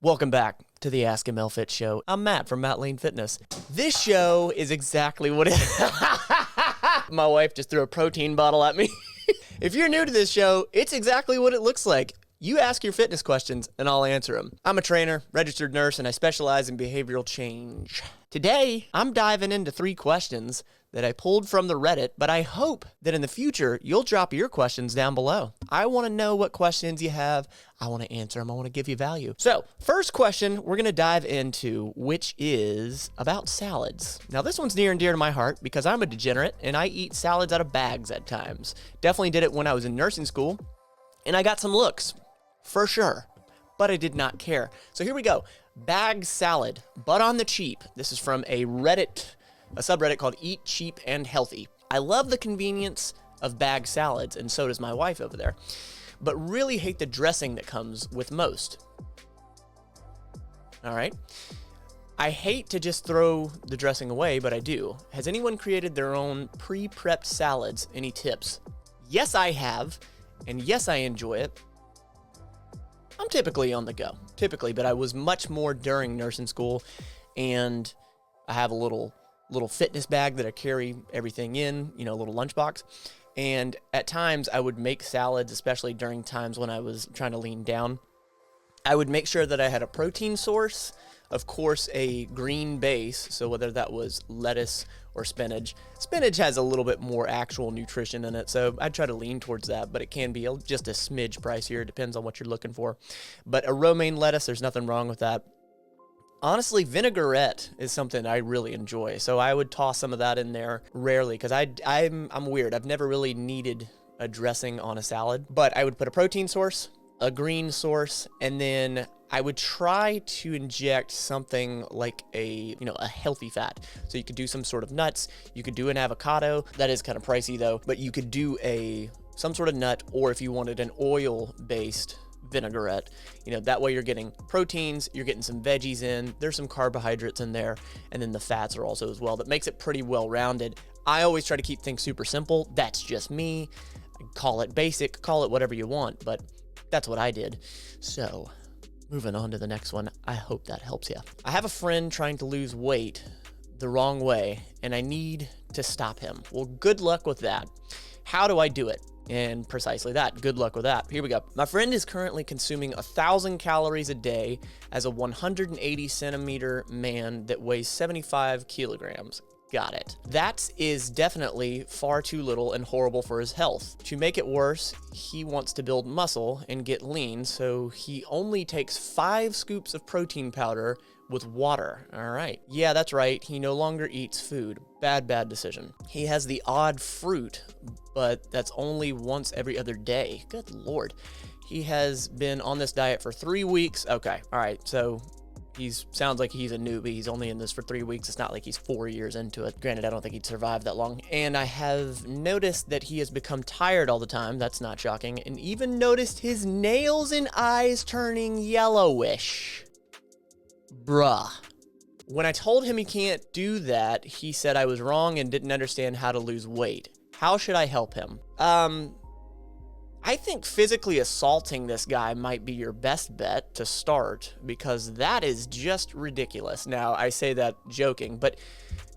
Welcome back to the Ask ML Fit Show. I'm Matt from Matt Lane Fitness. This show is exactly what it My wife just threw a protein bottle at me. If you're new to this show, it's exactly what it looks like. You ask your fitness questions and I'll answer them. I'm a trainer, registered nurse, and I specialize in behavioral change. Today, I'm diving into 3 questions that I pulled from the Reddit, but I hope that in the future, you'll drop your questions down below. I want to know what questions you have. I want to answer them. I want to give you value. So, first question we're going to dive into, which is about salads. Now, this one's near and dear to my heart because I'm a degenerate and I eat salads out of bags at times. Definitely did it when I was in nursing school, and I got some looks, for sure, but I did not care. So here we go. Bag salad, but on the cheap. This is from a subreddit called Eat Cheap and Healthy. I love the convenience of bag salads, and so does my wife over there, but really hate the dressing that comes with most. All right. I hate to just throw the dressing away, but I do. Has anyone created their own pre-prepped salads? Any tips? Yes, I have, and yes, I enjoy it. I'm typically on the go, but I was much more during nursing school, and I have a little fitness bag that I carry everything in, a little lunchbox. And at times I would make salads, especially during times when I was trying to lean down. I would make sure that I had a protein source, of course, a green base. So whether that was lettuce or spinach. Spinach has a little bit more actual nutrition in it, so I'd try to lean towards that, but it can be just a smidge pricier. It depends on what you're looking for. But a romaine lettuce, there's nothing wrong with that. Honestly, vinaigrette is something I really enjoy, so I would toss some of that in there rarely because I'm weird. I've never really needed a dressing on a salad, but I would put a protein source, a green source, and then I would try to inject something like a healthy fat. So you could do some sort of nuts, you could do an avocado. That is kind of pricey though, but you could do some sort of nut, or if you wanted an oil-based vinaigrette, that way you're getting proteins, you're getting some veggies in, there's some carbohydrates in there, and then the fats are also as well. That makes it pretty well-rounded. I always try to keep things super simple. That's just me. Call it basic, call it whatever you want, but that's what I did. So, moving on to the next one. I hope that helps you. I have a friend trying to lose weight the wrong way, and I need to stop him. Well, good luck with that. How do I do it? And precisely that. Good luck with that. Here we go. My friend is currently consuming 1,000 calories a day as a 180 centimeter man that weighs 75 kilograms. Got it. That is definitely far too little and horrible for his health. To make it worse, he wants to build muscle and get lean, so he only takes 5 scoops of protein powder with water. All right. Yeah, that's right. He no longer eats food. Bad decision. He has the odd fruit, but that's only once every other day. Good Lord. He has been on this diet for 3 weeks. Okay. All right. So sounds like he's a newbie. He's only in this for 3 weeks. It's not like he's 4 years into it. Granted, I don't think he'd survive that long. And I have noticed that he has become tired all the time. That's not shocking. And even noticed his nails and eyes turning yellowish. Bruh. When I told him he can't do that, he said I was wrong and didn't understand how to lose weight. How should I help him? I think physically assaulting this guy might be your best bet to start, because that is just ridiculous. Now, I say that joking, but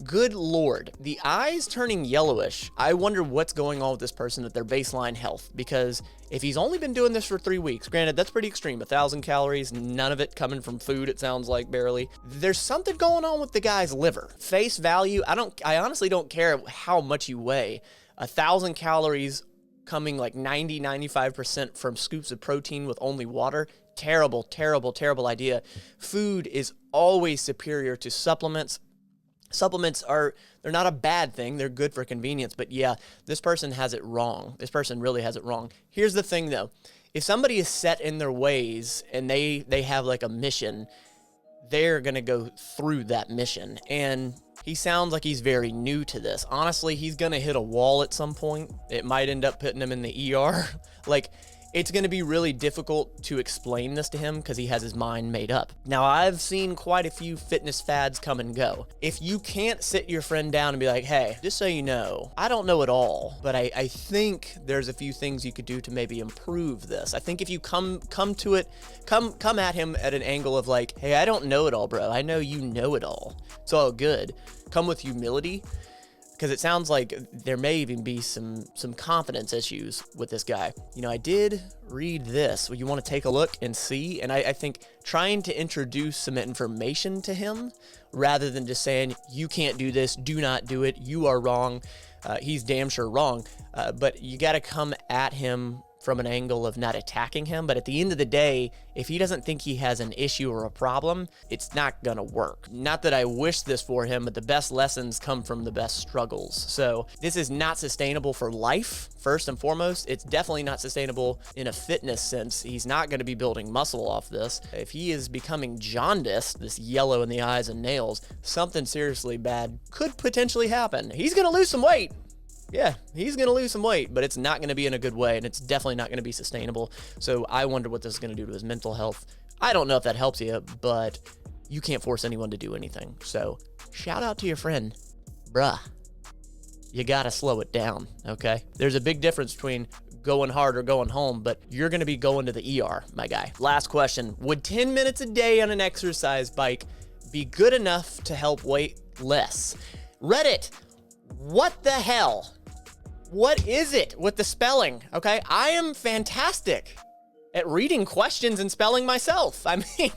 good Lord, the eyes turning yellowish. I wonder what's going on with this person at their baseline health, because if he's only been doing this for 3 weeks, granted, that's pretty extreme, 1,000 calories, none of it coming from food, it sounds like, barely. There's something going on with the guy's liver. Face value, I honestly don't care how much you weigh. 1,000 calories coming like 95% from scoops of protein with only water. Terrible idea. Food is always superior to supplements. Supplements they're not a bad thing. They're good for convenience. But yeah, this person has it wrong. This person really has it wrong. Here's the thing though. If somebody is set in their ways and they have like a mission, they're going to go through that mission. And he sounds like he's very new to this. Honestly, he's going to hit a wall at some point. It might end up putting him in the ER. Like, it's going to be really difficult to explain this to him because he has his mind made up. Now, I've seen quite a few fitness fads come and go. If you can't sit your friend down and be like, hey, just so you know, I don't know it all, but I think there's a few things you could do to maybe improve this. I think if you come at him at an angle of like, hey, I don't know it all, bro. I know you know it all. It's all good. Come with humility. Because it sounds like there may even be some confidence issues with this guy. You know, I did read this. You want to take a look and see? And I think trying to introduce some information to him rather than just saying, you can't do this, do not do it, you are wrong. He's damn sure wrong. But you got to come at him from an angle of not attacking him. But at the end of the day, if he doesn't think he has an issue or a problem, it's not gonna work. Not that I wish this for him, but the best lessons come from the best struggles. So this is not sustainable for life, first and foremost. It's definitely not sustainable in a fitness sense. He's not gonna be building muscle off this. If he is becoming jaundiced, this yellow in the eyes and nails, something seriously bad could potentially happen. He's gonna lose some weight. Yeah, he's going to lose some weight, but it's not going to be in a good way, and it's definitely not going to be sustainable. So I wonder what this is going to do to his mental health. I don't know if that helps you, but you can't force anyone to do anything. So shout out to your friend. Bruh, you got to slow it down, okay? There's a big difference between going hard or going home, but you're going to be going to the ER, my guy. Last question. Would 10 minutes a day on an exercise bike be good enough to help weight less? Reddit, what the hell? What is it with the spelling? Okay, I am fantastic at reading questions and spelling myself. I mean,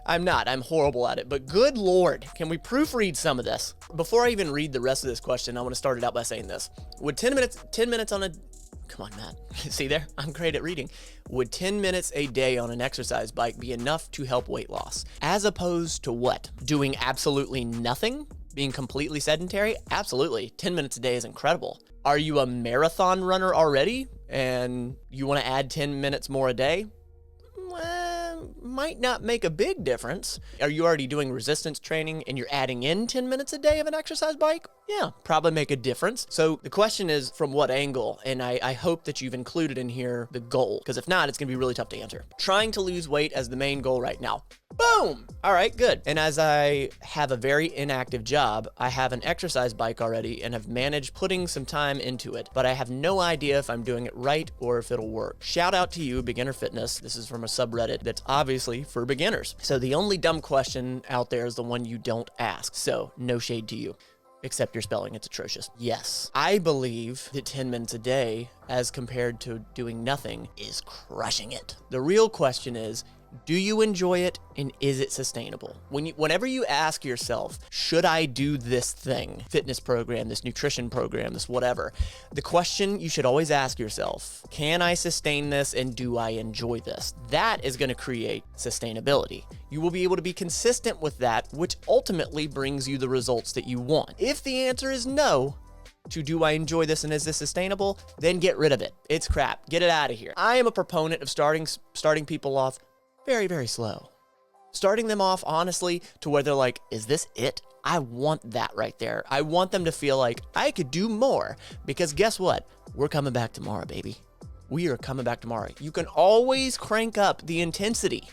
I'm not. I'm horrible at it. But good Lord, can we proofread some of this? Before I even read the rest of this question, I want to start it out by saying this. Would 10 minutes on a... Come on, Matt. See there? I'm great at reading. Would 10 minutes a day on an exercise bike be enough to help weight loss? As opposed to what? Doing absolutely nothing? Being completely sedentary? Absolutely. 10 minutes a day is incredible. Are you a marathon runner already and you want to add 10 minutes more a day? Well, might not make a big difference. Are you already doing resistance training and you're adding in 10 minutes a day of an exercise bike? Yeah, probably make a difference. So the question is from what angle? And I hope that you've included in here the goal, because if not, it's going to be really tough to answer. Trying to lose weight as the main goal right now. Boom! All right, good. And as I have a very inactive job, I have an exercise bike already and have managed putting some time into it, but I have no idea if I'm doing it right or if it'll work. Shout out to you, Beginner Fitness. This is from a subreddit that's obviously for beginners. So the only dumb question out there is the one you don't ask. So no shade to you. Except your spelling, it's atrocious. Yes, I believe that 10 minutes a day, as compared to doing nothing, is crushing it. The real question is, do you enjoy it and is it sustainable? Whenever you ask yourself, should I do this thing, fitness program, this nutrition program, this whatever, the question you should always ask yourself, can I sustain this and do I enjoy this? That is going to create sustainability. You will be able to be consistent with that, which ultimately brings you the results that you want. If the answer is no, to do I enjoy this and is this sustainable, then get rid of it. It's crap. Get it out of here. I am a proponent of starting people off very, very slow. Starting them off honestly to where they're like, is this it? I want that right there. I want them to feel like I could do more, because guess what? We're coming back tomorrow, baby. We are coming back tomorrow. You can always crank up the intensity.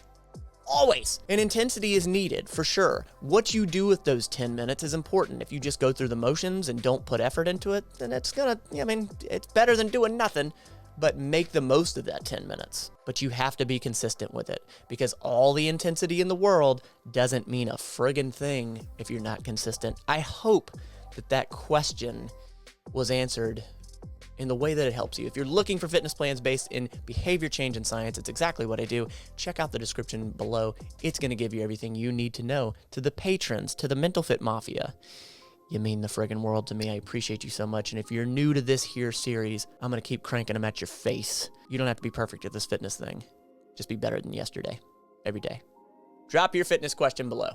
Always. And intensity is needed for sure. What you do with those 10 minutes is important. If you just go through the motions and don't put effort into it, then it's better than doing nothing. But make the most of that 10 minutes. But you have to be consistent with it, because all the intensity in the world doesn't mean a friggin' thing if you're not consistent. I hope that question was answered in the way that it helps you. If you're looking for fitness plans based in behavior change and science, it's exactly what I do. Check out the description below. It's going to give you everything you need to know. To the patrons, to the Mental Fit Mafia, you mean the friggin' world to me. I appreciate you so much. And if you're new to this here series, I'm going to keep cranking them at your face. You don't have to be perfect at this fitness thing. Just be better than yesterday, every day. Drop your fitness question below.